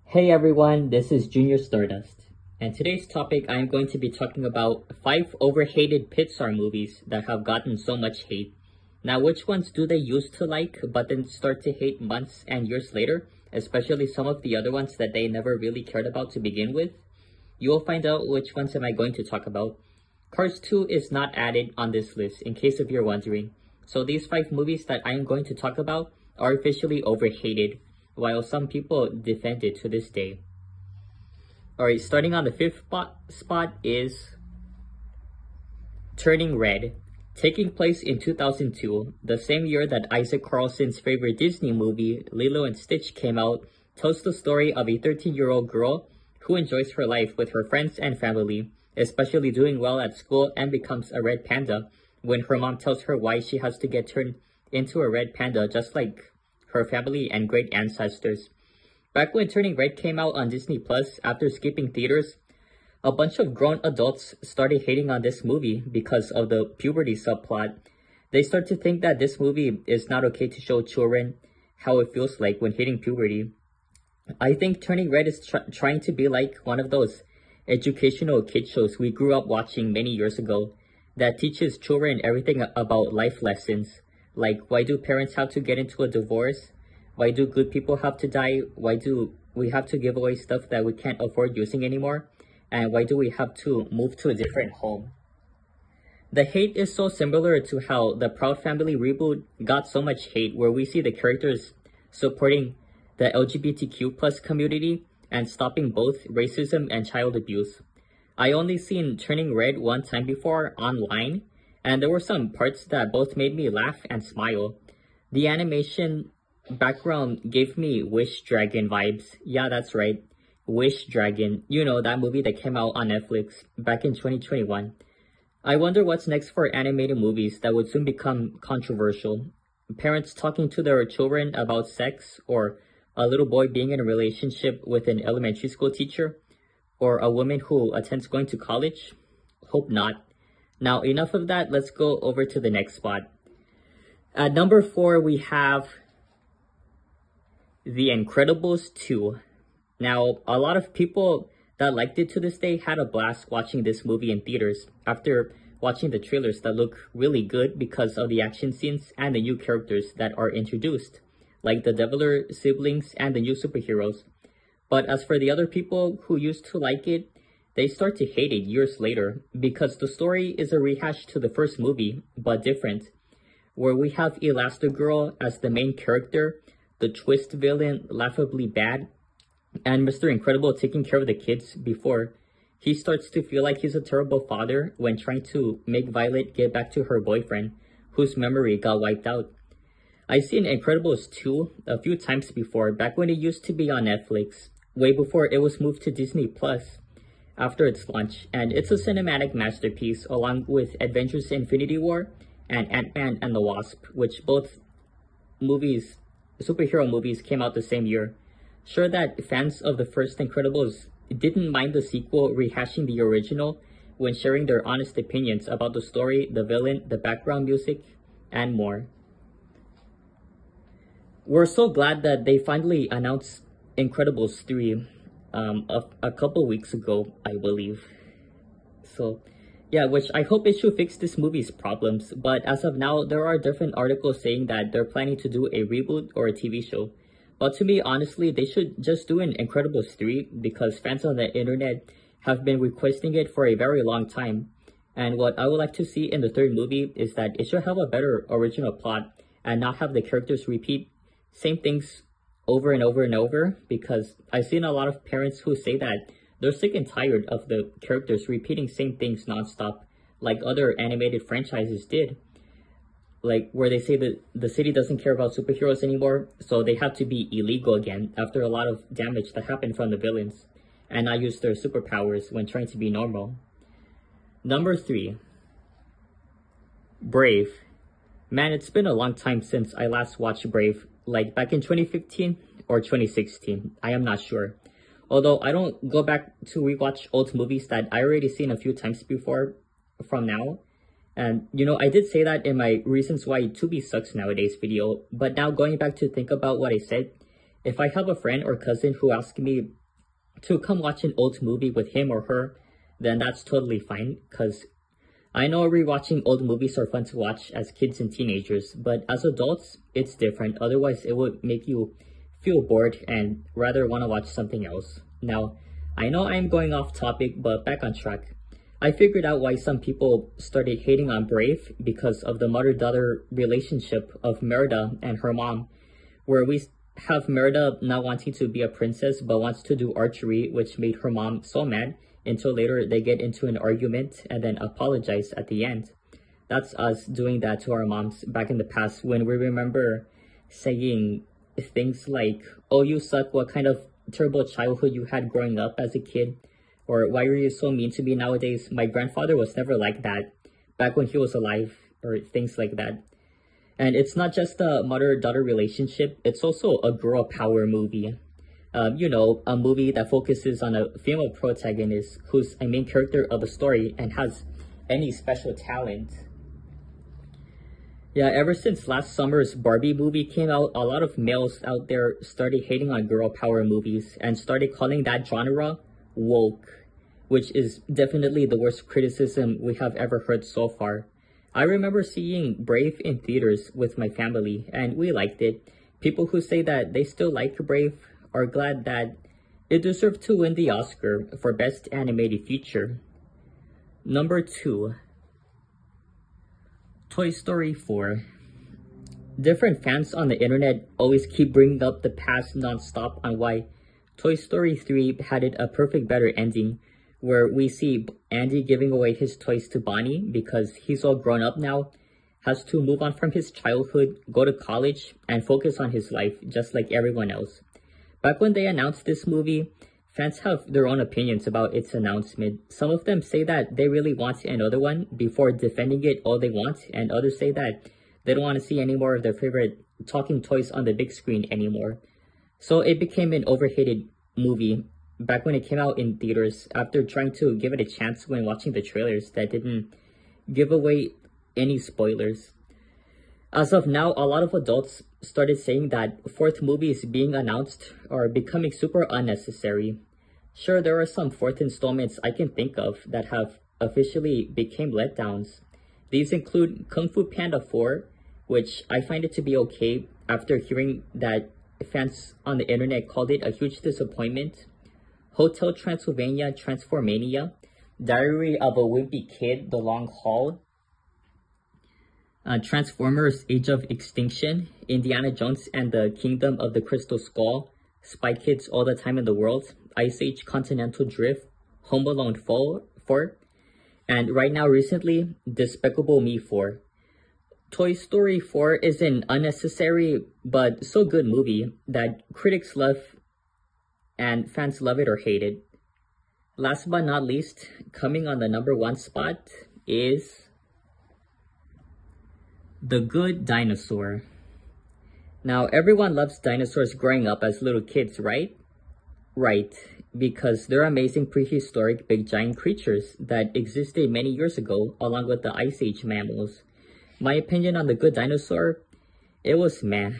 Hey everyone, this is Junior Stardust, and today's topic I am going to be talking about 5 overhated Pixar movies that have gotten so much hate. Now, which ones do they used to like but then start to hate months and years later, especially some of the other ones that they never really cared about to begin with? You will find out which ones am I going to talk about. Cars 2 is not added on this list, in case if you're wondering. So these 5 movies that I am going to talk about are officially overhated, while some people defend it to this day. Alright, starting on the 5th spot is Turning Red. Taking place in 2002, the same year that Isaac Carlson's favorite Disney movie, Lilo and Stitch, came out, tells the story of a 13-year-old girl who enjoys her life with her friends and family, especially doing well at school, and becomes a red panda when her mom tells her why she has to get turned into a red panda just like her family and great ancestors. Back when Turning Red came out on Disney Plus after skipping theaters, a bunch of grown adults started hating on this movie because of the puberty subplot. They start to think that this movie is not okay to show children how it feels like when hitting puberty. I think Turning Red is trying to be like one of those educational kid shows we grew up watching many years ago that teaches children everything about life lessons. Like, why do parents have to get into a divorce? Why do good people have to die? Why do we have to give away stuff that we can't afford using anymore? And why do we have to move to a different home? The hate is so similar to how the Proud Family reboot got so much hate, where we see the characters supporting the LGBTQ plus community and stopping both racism and child abuse. I only seen Turning Red one time before online, and there were some parts that both made me laugh and smile. The animation background gave me Wish Dragon vibes. Yeah, that's right. Wish Dragon. You know, that movie that came out on Netflix back in 2021. I wonder what's next for animated movies that would soon become controversial. Parents talking to their children about sex, or a little boy being in a relationship with an elementary school teacher, or a woman who attends going to college. Hope not. Now, enough of that, let's go over to the next spot. At number 4, we have The Incredibles 2. Now, a lot of people that liked it to this day had a blast watching this movie in theaters after watching the trailers that look really good because of the action scenes and the new characters that are introduced, like the Deviler siblings and the new superheroes. But as for the other people who used to like it, they start to hate it years later because the story is a rehash to the first movie, but different, where we have Elastigirl as the main character, the twist villain laughably bad, and Mr. Incredible taking care of the kids before he starts to feel like he's a terrible father when trying to make Violet get back to her boyfriend, whose memory got wiped out. I've seen Incredibles 2 a few times before, back when it used to be on Netflix, way before it was moved to Disney Plus after its launch, and it's a cinematic masterpiece along with Avengers Infinity War and Ant-Man and the Wasp, which both movies, superhero movies, came out the same year. Sure that fans of the first Incredibles didn't mind the sequel rehashing the original when sharing their honest opinions about the story, the villain, the background music, and more. We're so glad that they finally announced Incredibles 3 a couple weeks ago, I believe. So yeah, which I hope it should fix this movie's problems, but as of now, there are different articles saying that they're planning to do a reboot or a TV show. But to me, honestly, they should just do an Incredibles 3 because fans on the internet have been requesting it for a very long time. And what I would like to see in the third movie is that it should have a better original plot and not have the characters repeat same things over and over and over, because I've seen a lot of parents who say that they're sick and tired of the characters repeating same things nonstop, like other animated franchises did. Like where they say that the city doesn't care about superheroes anymore, so they have to be illegal again after a lot of damage that happened from the villains, and not use their superpowers when trying to be normal. Number 3. Brave. Man, it's been a long time since I last watched Brave, like back in 2015 or 2016, I am not sure. Although I don't go back to rewatch old movies that I already seen a few times before from now. And you know, I did say that in my reasons why Tubi sucks nowadays video, but now going back to think about what I said, If I have a friend or cousin who asks me to come watch an old movie with him or her, then that's totally fine, because I know rewatching old movies are fun to watch as kids and teenagers, but as adults, it's different. Otherwise, it would make you feel bored and rather want to watch something else. Now, I know I'm going off topic, but back on track. I figured out why some people started hating on Brave because of the mother-daughter relationship of Merida and her mom, where we have Merida not wanting to be a princess but wants to do archery, which made her mom so mad until later they get into an argument and then apologize at the end. That's us doing that to our moms back in the past when we remember saying things like, "Oh, you suck, what kind of terrible childhood you had growing up as a kid," or "Why are you so mean to me nowadays? My grandfather was never like that back when he was alive," or things like that. And it's not just a mother-daughter relationship, it's also a girl power movie. You know, a movie that focuses on a female protagonist who's a main character of a story and has any special talent. Yeah, ever since last summer's Barbie movie came out, a lot of males out there started hating on girl power movies and started calling that genre woke, which is definitely the worst criticism we have ever heard so far. I remember seeing Brave in theaters with my family, and we liked it. People who say that they still like Brave are glad that it deserved to win the Oscar for Best Animated Feature. Number 2. Toy Story 4. Different fans on the internet always keep bringing up the past non-stop on why Toy Story 3 had it a perfect better ending, where we see Andy giving away his toys to Bonnie because he's all grown up now, has to move on from his childhood, go to college, and focus on his life just like everyone else. Back when they announced this movie, fans have their own opinions about its announcement. Some of them say that they really want another one before defending it all they want, and others say that they don't want to see any more of their favorite talking toys on the big screen anymore. So it became an overhated movie back when it came out in theaters after trying to give it a chance when watching the trailers that didn't give away any spoilers. As of now, a lot of adults started saying that fourth movies being announced are becoming super unnecessary. Sure, there are some fourth installments I can think of that have officially became letdowns. These include Kung Fu Panda 4, which I find it to be okay after hearing that fans on the internet called it a huge disappointment. Hotel Transylvania Transformania, Diary of a Wimpy Kid, The Long Haul, Transformers Age of Extinction, Indiana Jones and the Kingdom of the Crystal Skull, Spy Kids All the Time in the World, Ice Age Continental Drift, Home Alone 4, and right now recently, Despicable Me 4. Toy Story 4 is an unnecessary but so good movie that critics love and fans love it or hate it. Last but not least, coming on the number 1 spot is The Good Dinosaur. Now, everyone loves dinosaurs growing up as little kids, right? Right, because they're amazing prehistoric big giant creatures that existed many years ago along with the Ice Age mammals. My opinion on The Good Dinosaur, it was meh.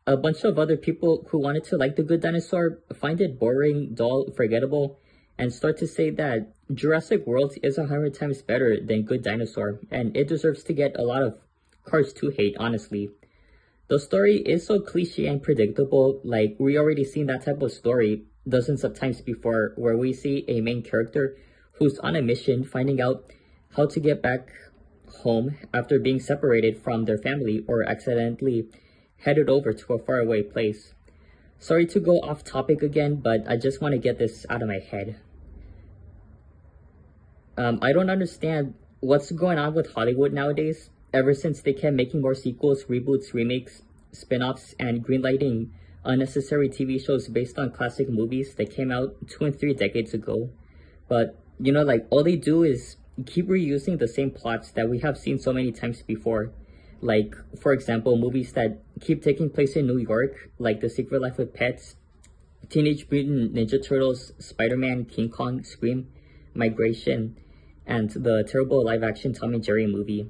A bunch of other people who wanted to like The Good Dinosaur find it boring, dull, forgettable, and start to say that Jurassic World is 100 times better than Good Dinosaur, and it deserves to get a lot of Cars 2 hate, honestly. The story is so cliche and predictable, like we already seen that type of story dozens of times before, where we see a main character who's on a mission finding out how to get back home after being separated from their family or accidentally headed over to a faraway place. Sorry to go off topic again, but I just want to get this out of my head. I don't understand what's going on with Hollywood nowadays. Ever since they kept making more sequels, reboots, remakes, spin-offs, and greenlighting unnecessary TV shows based on classic movies that came out 2 and 3 decades ago. But, you know, like, all they do is keep reusing the same plots that we have seen so many times before. Like, for example, movies that keep taking place in New York, like The Secret Life of Pets, Teenage Mutant Ninja Turtles, Spider-Man, King Kong, Scream, Migration, and the terrible live-action Tom and Jerry movie.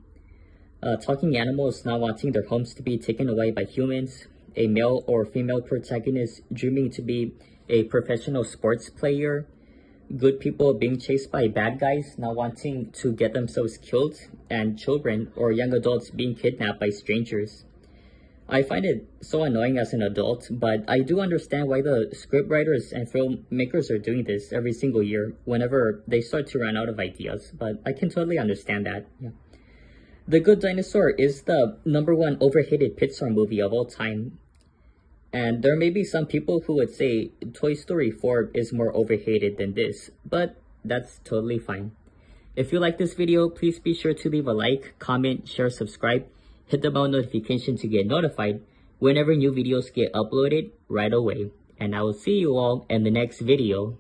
Talking animals not wanting their homes to be taken away by humans, a male or female protagonist dreaming to be a professional sports player, good people being chased by bad guys not wanting to get themselves killed, and children or young adults being kidnapped by strangers. I find it so annoying as an adult, but I do understand why the scriptwriters and filmmakers are doing this every single year whenever they start to run out of ideas, but I can totally understand that. Yeah. The Good Dinosaur is the #1 overhated Pixar movie of all time. And there may be some people who would say Toy Story 4 is more overhated than this, but that's totally fine. If you like this video, please be sure to leave a like, comment, share, subscribe, hit the bell notification to get notified whenever new videos get uploaded right away. And I will see you all in the next video.